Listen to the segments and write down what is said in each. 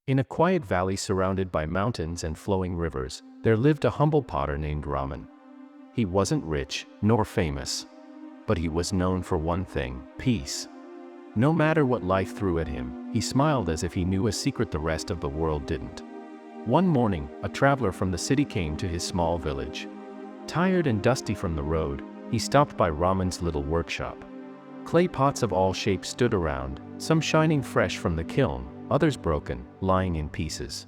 In a quiet valley surrounded by mountains and flowing rivers, there lived a humble potter named Raman. He wasn't rich, nor famous. But he was known for one thing: peace. No matter what life threw at him, he smiled as if he knew a secret the rest of the world didn't. One morning, a traveler from the city came to his small village. Tired and dusty from the road, he stopped by Raman's little workshop. Clay pots of all shapes stood around, some shining fresh from the kiln, others broken, lying in pieces.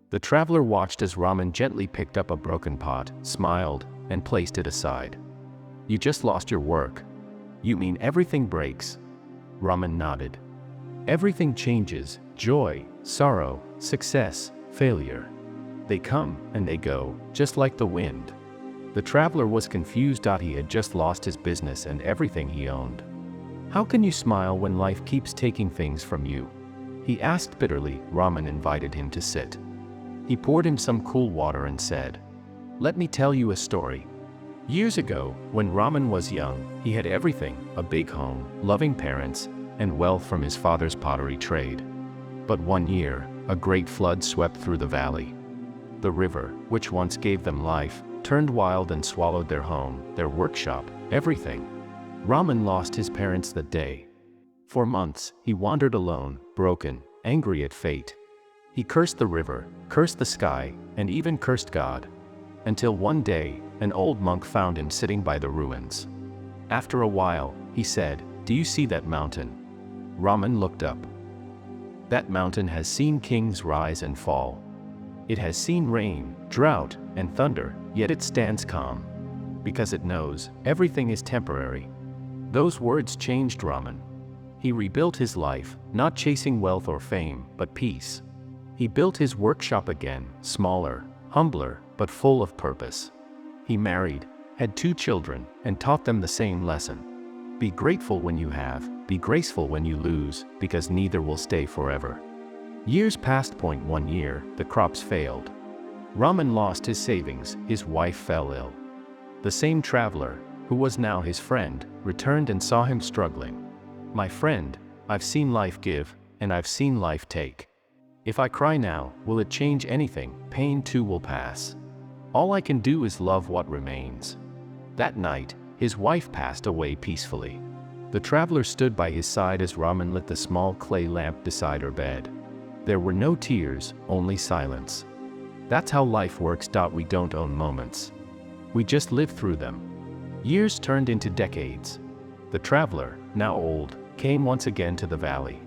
The traveler watched as Raman gently picked up a broken pot, smiled, and placed it aside. "You just lost your work." "You mean everything breaks?" Raman nodded. "Everything changes: joy, sorrow, success, failure. They come and they go, just like the wind." The traveler was confused. He had just lost his business and everything he owned. "How can you smile when life keeps taking things from you?" he asked bitterly. Raman invited him to sit. He poured him some cool water and said, "Let me tell you a story. Years ago, when Raman was young, he had everything: a big home, loving parents, and wealth from his father's pottery trade. But one year, a great flood swept through the valley. The river, which once gave them life, turned wild and swallowed their home, their workshop, everything. Raman lost his parents that day. For months, he wandered alone, broken, angry at fate. He cursed the river, cursed the sky, and even cursed God. Until one day, an old monk found him sitting by the ruins. After a while, he said, "Do you see that mountain?" Raman looked up. "That mountain has seen kings rise and fall. It has seen rain, drought, and thunder, yet it stands calm. Because it knows everything is temporary." Those words changed Raman. He rebuilt his life, not chasing wealth or fame, but peace. He built his workshop again, smaller, humbler, but full of purpose. He married, had 2 children, and taught them the same lesson: be grateful when you have, be graceful when you lose, because neither will stay forever. Years passed. 1 year, the crops failed. Raman lost his savings, his wife fell ill. The same traveler, who was now his friend, returned and saw him struggling. "My friend, I've seen life give, and I've seen life take. If I cry now, will it change anything? Pain too will pass. All I can do is love what remains." That night, his wife passed away peacefully. The traveler stood by his side as Raman lit the small clay lamp beside her bed. There were no tears, only silence. That's how life works. We don't own moments. We just live through them. Years turned into decades. The traveler, now old, came once again to the valley.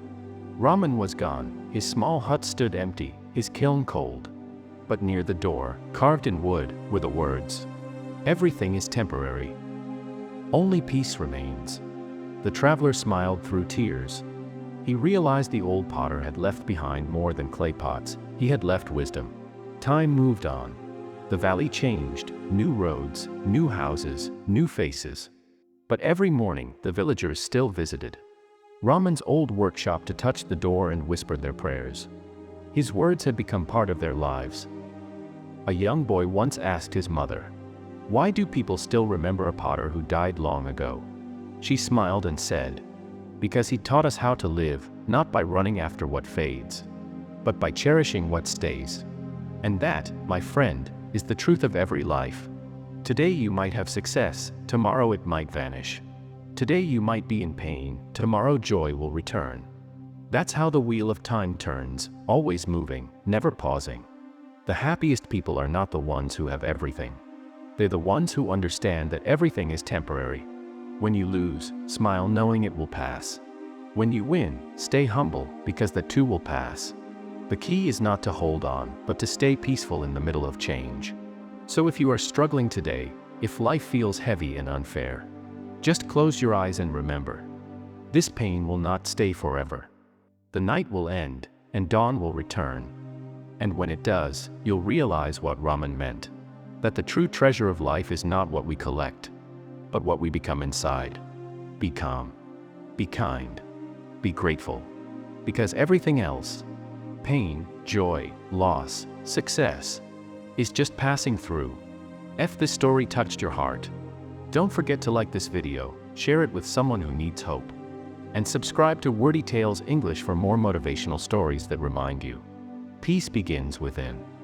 Raman was gone. His small hut stood empty, his kiln cold. But near the door, carved in wood, were the words, "Everything is temporary. Only peace remains." The traveler smiled through tears. He realized the old potter had left behind more than clay pots. He had left wisdom. Time moved on. The valley changed: new roads, new houses, new faces. But every morning, the villagers still visited Raman's old workshop to touch the door and whisper their prayers. His words had become part of their lives. A young boy once asked his mother, "Why do people still remember a potter who died long ago?" She smiled and said, "Because he taught us how to live, not by running after what fades, but by cherishing what stays." And that, my friend, is the truth of every life. Today you might have success, tomorrow it might vanish. Today you might be in pain, tomorrow joy will return. That's how the wheel of time turns, always moving, never pausing. The happiest people are not the ones who have everything. They're the ones who understand that everything is temporary. When you lose, smile knowing it will pass. When you win, stay humble, because that too will pass. The key is not to hold on, but to stay peaceful in the middle of change. So if you are struggling today, if life feels heavy and unfair, just close your eyes and remember, this pain will not stay forever. The night will end, and dawn will return. And when it does, you'll realize what Raman meant: that the true treasure of life is not what we collect, but what we become inside. Be calm. Be kind. Be grateful. Because everything else, pain, joy, loss, success, is just passing through. If this story touched your heart, don't forget to like this video, share it with someone who needs hope, and subscribe to Wordy Tales English for more motivational stories that remind you Peace begins within.